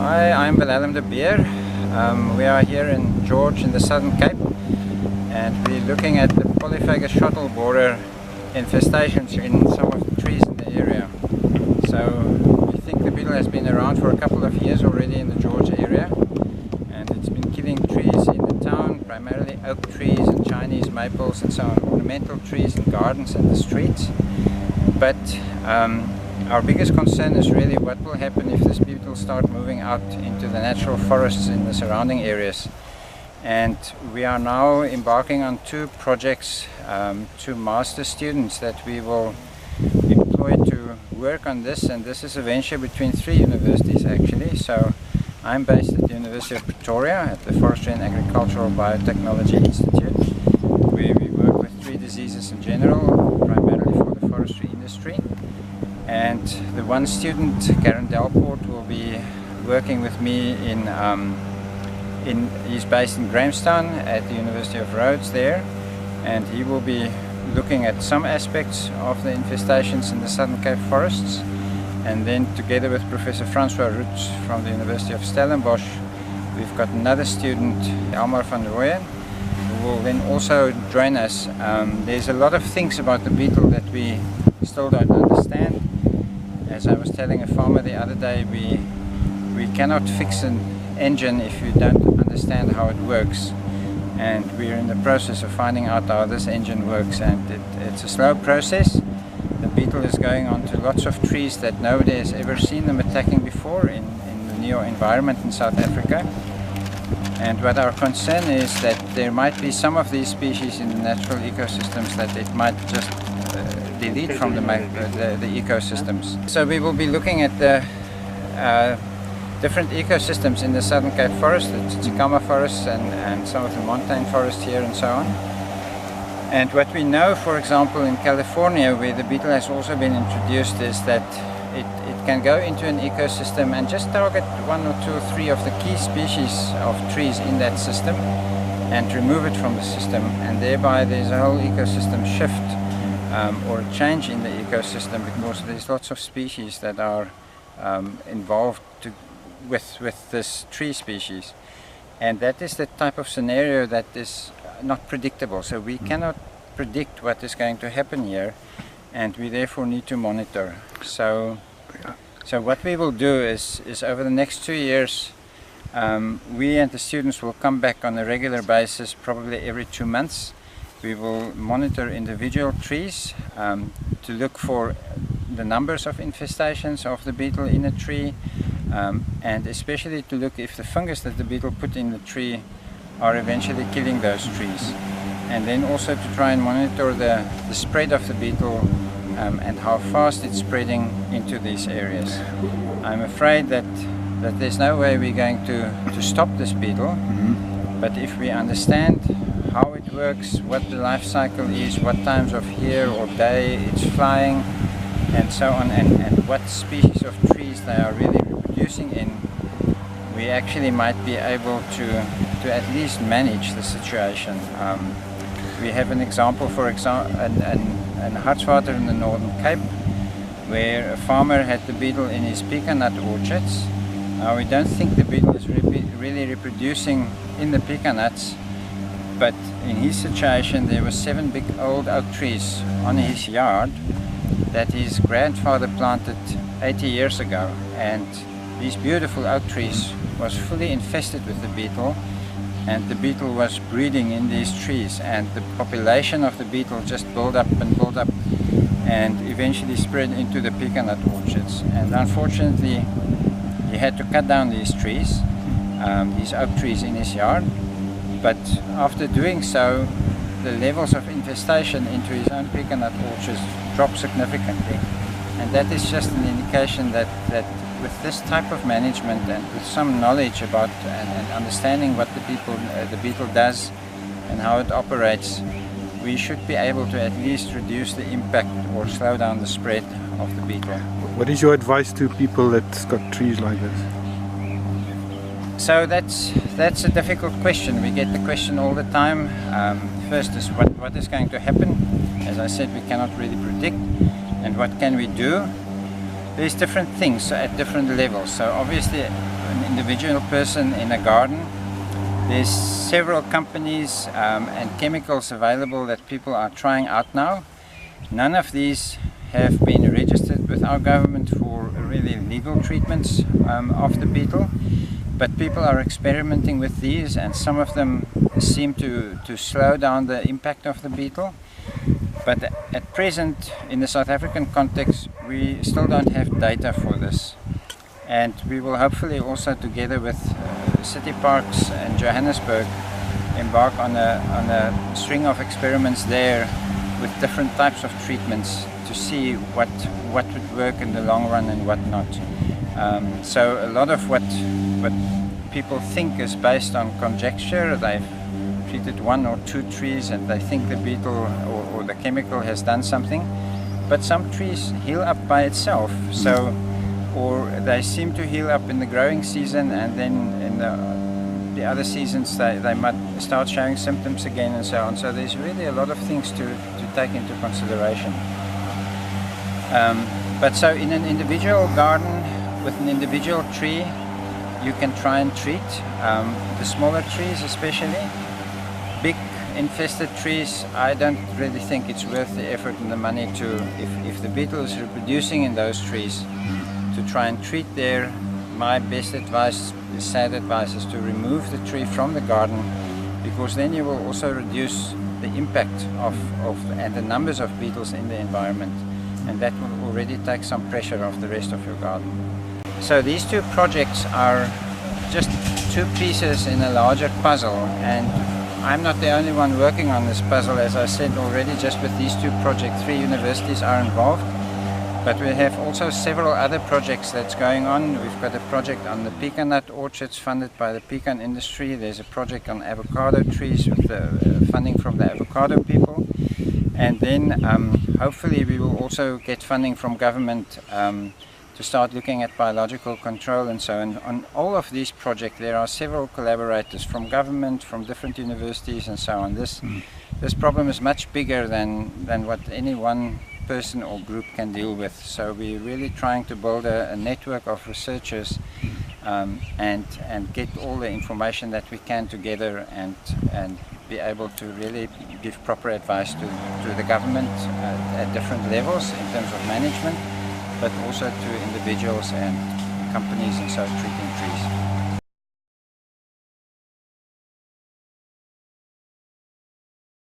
Hi, I'm Wilhelm de Beer. We are here in George in the Southern Cape, and we're looking at the polyphagous shottle borer infestations in some of the trees in the area. So we think the beetle has been around for a couple of years already in the George area, and it's been killing trees in the town, primarily oak trees and Chinese maples and so on, ornamental trees in gardens and the streets. But our biggest concern is really what will happen if this beetle start moving out into the natural forests in the surrounding areas. And we are now embarking on two projects, two master students that we will employ to work on this, and this is a venture between three universities actually. So I'm based at the University of Pretoria at the Forestry and Agricultural Biotechnology Institute, where we work with tree diseases in general, primarily for the forestry industry. And the one student, Karen Delport, will be working with me he's based in Grahamstad at the University of Rhodes there, and he will be looking at some aspects of the infestations in the Southern Cape forests. And then together with Professor Rhodes from the University of Stellenbosch, we've got another student, Elmar van Rooyen, who will then also join us. There's a lot of things about the beetle that we still don't understand. As I was telling a farmer the other day, we cannot fix an engine if you don't understand how it works, and we're in the process of finding out how this engine works, and it's a slow process. The beetle is going onto lots of trees that nobody has ever seen them attacking before in the new environment in South Africa. And what our concern is that there might be some of these species in the natural ecosystems that it might just delete from the ecosystems. So we will be looking at the different ecosystems in the Southern Cape forest, the Tsakama forests and some of the montane forests here and so on. And what we know, for example, in California, where the beetle has also been introduced, is that it can go into an ecosystem and just target one or two or three of the key species of trees in that system and remove it from the system, and thereby there's a whole ecosystem shift or a change in the ecosystem, because there's lots of species that are involved with this tree species. And that is the type of scenario that is not predictable. So we cannot predict what is going to happen here, and we therefore need to monitor. So what we will do is over the next 2 years, we and the students will come back on a regular basis, probably every 2 months. We will monitor individual trees to look for the numbers of infestations of the beetle in a tree, and especially to look if the fungus that the beetle put in the tree are eventually killing those trees. And then also to try and monitor the spread of the beetle and how fast it's spreading into these areas. I'm afraid that there's no way we're going to stop this beetle, but if we understand how it works, what the life cycle is, what times of year or day it's flying, and so on, and what species of trees they are really reproducing in, we actually might be able to at least manage the situation. We have an example, for example, in Hartswater in the Northern Cape, where a farmer had the beetle in his pecan nut orchards. Now we don't think the beetle is really reproducing in the pecan nuts, but in his situation there were 7 big old oak trees on his yard that his grandfather planted 80 years ago, and these beautiful oak trees was fully infested with the beetle, and the beetle was breeding in these trees, and the population of the beetle just built up and eventually spread into the pecan nut orchards. And unfortunately he had to cut down these trees, these oak trees in his yard, but after doing so the levels of infestation into his own pecan nut orchards dropped significantly. And that is just an indication that with this type of management and with some knowledge about and understanding what the beetle does and how it operates, we should be able to at least reduce the impact or slow down the spread of the beetle. What is your advice to people that's got trees like this? So that's a difficult question. We get the question all the time. First is what is going to happen. As I said, we cannot really predict. And what can we do? there's different things at different levels. So obviously an individual person in a garden, there's several companies and chemicals available that people are trying out now. None of these have been registered with our government for really legal treatments of the beetle, but people are experimenting with these, and some of them seem to slow down the impact of the beetle. But at present, in the South African context, we still don't have data for this. And we will hopefully also, together with City Parks and Johannesburg, embark on a string of experiments there with different types of treatments to see what would work in the long run and what not. So a lot of what people think is based on conjecture. They've treated 1 or 2 trees and they think the beetle or the chemical has done something, but some trees heal up by itself. So, or they seem to heal up in the growing season, and then in the other seasons they might start showing symptoms again and so on. So there's really a lot of things to take into consideration. But so in an individual garden with an individual tree, you can try and treat the smaller trees especially. Big infested trees, I don't really think it's worth the effort and the money to, if the beetle is reproducing in those trees, to try and treat there. My best advice, sad advice, is to remove the tree from the garden, because then you will also reduce the impact of and the numbers of beetles in the environment, and that will already take some pressure off the rest of your garden. So these 2 projects are just 2 pieces in a larger puzzle, and I'm not the only one working on this puzzle. As I said already, just with these 2 projects, 3 universities are involved. But we have also several other projects that's going on. We've got a project on the pecan nut orchards funded by the pecan industry. There's a project on avocado trees with the funding from the avocado people. And then hopefully we will also get funding from government to start looking at biological control and so on. On all of these projects there are several collaborators from government, from different universities and so on. This problem is much bigger than what any one person or group can deal with. So we're really trying to build a network of researchers and get all the information that we can together and be able to really give proper advice to the government at different levels in terms of management, but also to individuals and companies and so treating trees.